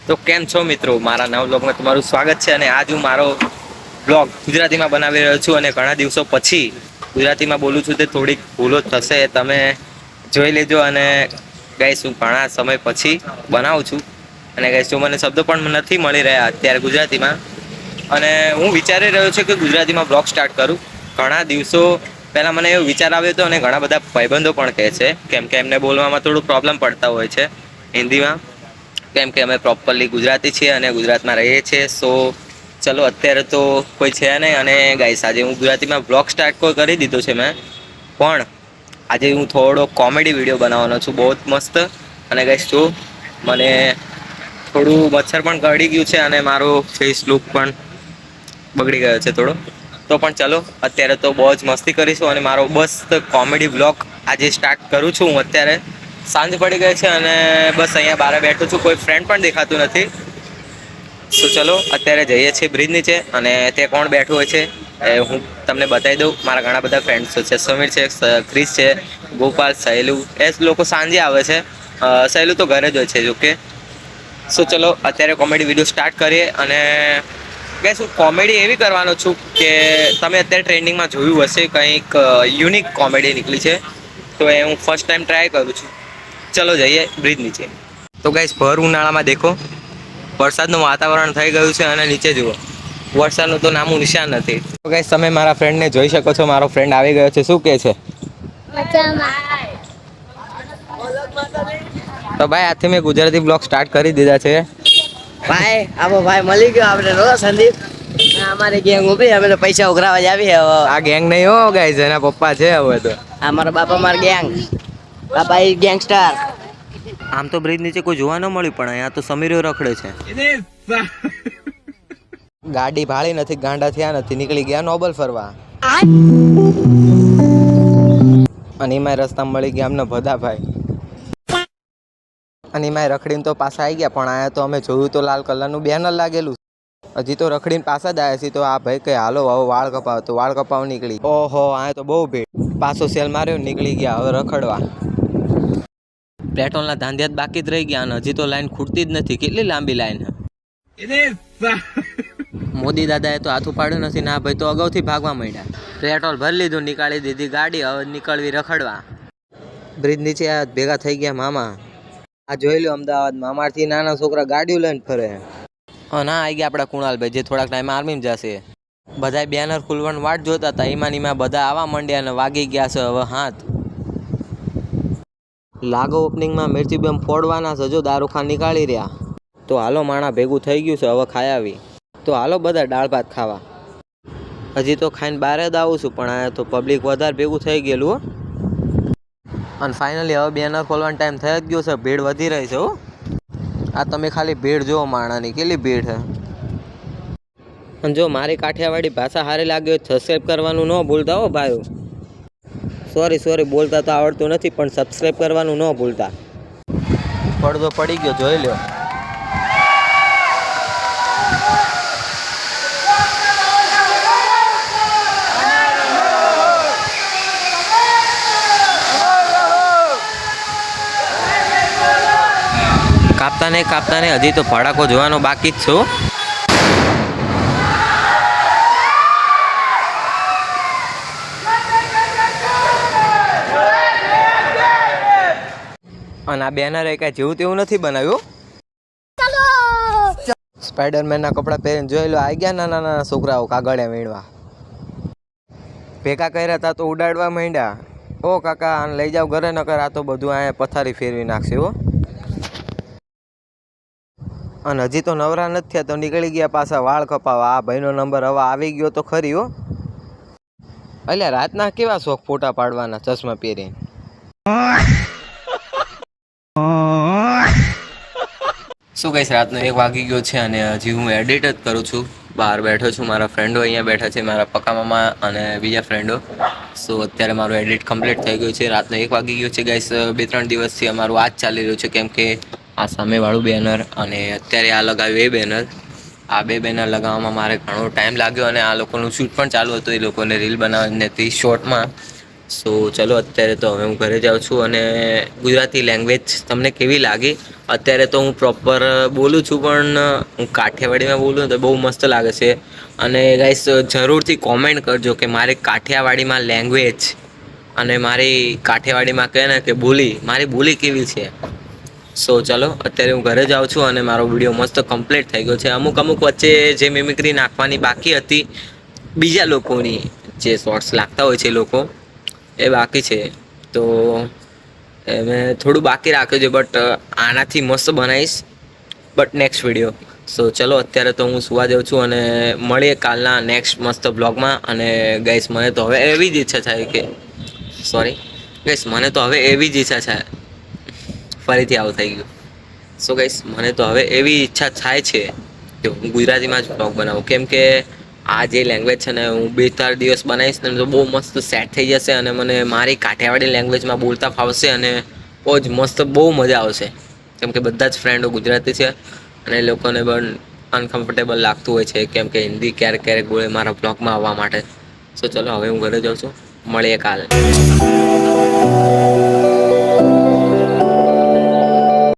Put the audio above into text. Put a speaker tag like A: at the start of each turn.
A: તો કેમ છો મિત્રો, મારા નવ બ્લોગમાં તમારું સ્વાગત છે. અને આજ હું મારો બ્લોગ ગુજરાતીમાં બનાવી રહ્યો છું. અને ઘણા દિવસો પછી ગુજરાતીમાં બોલું છું તે થોડીક ભૂલો થશે, તમે જોઈ લેજો. અને ગાઈસ હું ઘણા સમય પછી બનાવું છું અને ગાઈસ જો મને શબ્દો પણ નથી મળી રહ્યા અત્યારે ગુજરાતીમાં, અને હું વિચારી રહ્યો છું કે ગુજરાતીમાં બ્લોગ સ્ટાર્ટ કરું. ઘણા દિવસો પહેલાં મને એવો વિચાર આવ્યો હતો, અને ઘણા બધા ભાઈબંધો પણ કહે છે, કેમ કે એમને બોલવામાં થોડું પ્રોબ્લેમ પડતા હોય છે હિન્દીમાં, કેમ કે અમે પ્રોપરલી ગુજરાતી છીએ અને ગુજરાતમાં રહીએ છીએ. સો ચલો, અત્યારે તો કોઈ છે નહીં. અને ગાઈસ આજે હું ગુજરાતીમાં બ્લોગ સ્ટાર્ટ કરી દીધો છે મેં, પણ આજે હું થોડો કોમેડી વિડીયો બનાવવાનો છું, બહુ જ મસ્ત. અને ગાઈસ જો મને થોડું મચ્છર પણ કરડી ગયું છે અને મારો ફેસ લુક પણ બગડી ગયો છે થોડો. તો પણ ચલો, અત્યારે તો બહુ જ મસ્તી કરીશું અને મારો બસ કોમેડી બ્લોગ આજે સ્ટાર્ટ કરું છું હું. અત્યારે સાંજ પડી ગઈ છે અને બસ અહીંયા બહાર બેઠો છું, કોઈ ફ્રેન્ડ પણ દેખાતું નથી. તો ચલો અત્યારે જઈએ છીએ બ્રિજ નીચે, અને તે કોણ બેઠું હોય છે હું તમને બતાવી દઉં. મારા ઘણા બધા ફ્રેન્ડ્સ છે, સમીર છે, ક્રિસ છે, ગોપાલ, સહેલુ, એ લોકો સાંજે આવે છે. સહેલું તો ઘરે જ હોય છે જોકે. સો ચલો અત્યારે કોમેડી વિડીયો સ્ટાર્ટ કરીએ. અને ગાઈસ હું કોમેડી એવી કરવાનો છું કે તમે અત્યારે ટ્રેન્ડિંગમાં જોયું હશે, કંઈક યુનિક કોમેડી નીકળી છે, તો એ હું ફર્સ્ટ ટાઈમ ટ્રાય કરું છું. ચલો જઈએ બ્રિજ નીચે. તો ગાઈસ ભર ઉનાળામાં દેખો વરસાદનું વાતાવરણ થઈ ગયું છે, અને નીચે જુઓ વરસાદનું તો નામું નિશાન નથી. તો ગાઈસ તમે મારા ફ્રેન્ડને જોઈ શકો છો, મારો ફ્રેન્ડ આવી ગયો છે. શું કહે છે? તો ભાઈ આજથી મેં ગુજરાતી બ્લોગ સ્ટાર્ટ કરી દીધા છે.
B: ભાઈ આવો ભાઈ મળી ગયો આપણે રો સંદીપ. અમારી ગેંગ ઉભી, અમે તો પૈસા ઉઘરાવા જ આવી.
A: આ ગેંગ નહીં હો ગાઈસ, એના પપ્પા છે હવે તો.
B: આ મારા બાપા, માર ગેંગ બાપા ઈ ગેંગસ્ટર.
A: આમ તો બ્રિજ નીચે કોઈ જોવા ન મળ્યું, પણ અહીંયા તો સમીરો રખડે છે. ગાડી ભાળી નથી, ગાંડા થયા નથી, નીકળી ગયા નોબલ ફરવા. અને એમાંય રસ્તા મળી ગયા અમને ભદાભાઈ, અને એમાંય રખડીને તો પાછા આવી ગયા. પણ આયા તો અમે જોયું તો લાલ કલરનું બેનર લાગેલું, હજી તો રખડીને પાછા જ આવ્યા છીએ. તો આ ભાઈ કઈ હાલો હવે વાળ કપાવ, તો વાળ કપાવ નીકળી. ઓહો, આ તો બહુ ભીડ. પાછો સેલ માર્યો, નીકળી ગયા હવે રખડવા. પેટ્રોલના ધાંધિયા જ બાકી જ રહી ગયા, અને હજી તો લાઈન ખૂટતી જ નથી. કેટલી લાંબી લાઈન. મોદી દાદાએ તો હાથ ઉપાડ્યો નથી ને આ ભાઈ તો અગાઉથી ભાગવા માંડ્યા. પેટ્રોલ ભરી લીધું, નીકાળી દીધી ગાડી, હવે નીકળવી રખડવા. બ્રિજ નીચે આ ભેગા થઈ ગયા મામા. આ જોઈ લો અમદાવાદમાં અમારથી નાના છોકરા ગાડીઓ લઈને ફરે. અને આવી ગયા આપણા કુણાલભાઈ, જે થોડાક ટાઈમ આર્મીમાં જશે. બધા બેનર ખુલવાની વાટ જોતા હતા, એમાં બધા આવવા માંડ્યા અને વાગી ગયા છે હવે હાથ. લાગો ઓપનિંગમાં મિર્ચી બમ ફોડવાના છે, જો દારૂખાન નીકાળી રહ્યા. તો હાલો માણા ભેગું થઈ ગયું છે, હવે ખાઈ આવી. તો હાલો બધા દાળ ભાત ખાવા. હજી તો ખાઈને બહાર જ આવું છું, પણ આ તો પબ્લિક વધારે ભેગું થઈ ગયેલું હો. અને ફાઇનલી હવે બેનર ખોલવાનો ટાઈમ થઈ જ ગયો છે, ભીડ વધી રહી છે હો. આ તમે ખાલી ભીડ જુઓ, માણાની કેટલી ભીડ છે. અને જો મારી કાઠિયાવાડી ભાષા સારી લાગી હોય સબસ્ક્રાઈબ કરવાનું ન ભૂલતા હો ભાઈઓ. સોરી બોલતા તો આવડતું નથી, પણ સબસ્ક્રાઈબ કરવાનું ન ભૂલતા. પડદો પડી ગયો, જોઈ લો. કાપતા ને હજી તો ભડાકો જોવાનો બાકી જ છો. અને આ બેનર એ કાંઈ જેવું તેવું નથી બનાવ્યું. સ્પાઈડરમેનના કપડાં પહેરીને જોઈ લો, આવી ગયા નાના છોકરાઓ કાગળિયા વીણવા. ભેગા કર્યા હતા તો ઉડાડવા માંડ્યા. ઓ કાકા આને લઈ જાવ ઘરે, નકર આ તો બધું અહીંયા પથારી ફેરવી નાખશે હો. અને હજી તો નવરા નથી થયા તો નીકળી ગયા પાછા વાળ કપાવા. આ ભાઈનો નંબર હવે આવી ગયો તો ખરી હો. એટલે રાતના કેવા શોખ ફોટા પાડવાના ચશ્મા પહેરીને. શું કહીશ, રાતનો 1 વાગી ગયો છે અને હજી હું એડિટ જ કરું છું. બહાર બેઠો છું, મારા ફ્રેન્ડો અહીંયા બેઠા છે, મારા પક્કા મામા અને બીજા ફ્રેન્ડો. સો અત્યારે મારું એડિટ કમ્પ્લીટ થઈ ગયું છે. રાતનો 1 વાગી ગયો છે ગાઈસ. 2-3 દિવસથી અમારું આ જ ચાલી રહ્યું છે, કેમ કે આ સામેવાળું બેનર અને અત્યારે આ લગાવ્યું એ બેનર, આ 2 બેનર લગાવવામાં મારે ઘણો ટાઈમ લાગ્યો. અને આ લોકોનું શૂટ પણ ચાલુ હતું, એ લોકોને રીલ બનાવવાની હતી શોર્ટમાં. સો ચલો અત્યારે તો હવે હું ઘરે જાઉં છું અને ગુજરાતી લેંગ્વેજ તમને કેવી લાગી? અત્યારે તો હું પ્રોપર બોલું છું પણ હું કાઠિયાવાડીમાં બોલું તો બહુ મસ્ત લાગે છે. અને ગાઈસ જરૂરથી કોમેન્ટ કરજો કે મારી કાઠિયાવાડીમાં લેંગ્વેજ અને મારી કાઠિયાવાડીમાં કહે ને કે બોલી મારી બોલી કેવી છે. સો ચલો અત્યારે હું ઘરે જાઉં છું અને મારો વિડીયો મસ્ત કમ્પ્લીટ થઈ ગયો છે. અમુક વચ્ચે જે મિમિક્રી નાખવાની બાકી હતી બીજા લોકોની જે શોર્ટ્સ લાગતા હોય છે લોકો એ બાકી છે. તો મેં થોડું બાકી રાખ્યું છે બટ આનાથી મસ્ત બનાવીશ બટ નેક્સ્ટ વિડીયો. સો ચલો અત્યારે તો હું સુવા જાઉં છું અને મળીએ કાલના નેક્સ્ટ મસ્ત બ્લોગમાં. અને ગાઈસ મને તો હવે એવી જ ઈચ્છા થાય કે ગાઈસ મને તો હવે એવી જ ઈચ્છા છે ફરીથી આવું થઈ ગયું. સો ગાઈસ મને તો હવે એવી ઈચ્છા થાય છે કે હું ગુજરાતીમાં જ બ્લોગ બનાવું, કેમ કે આ જે લેંગ્વેજ છે ને હું 2-4 દિવસ બનાવીશ ને તો બહુ મસ્ત સેટ થઈ જશે અને મને મારી કાઠિયાવાડી લેંગ્વેજમાં બોલતા ફાવશે અને બહુ જ મસ્ત બહુ મજા આવશે. કેમ કે બધા જ ફ્રેન્ડો ગુજરાતી છે અને એ લોકોને પણ અનકમ્ફર્ટેબલ લાગતું હોય છે કેમ કે હિન્દી ક્યારેક ક્યારેક બોલે મારા બ્લોગમાં આવવા માટે. સો ચલો હવે હું ઘરે જાઉં છું, મળીએ કાલે.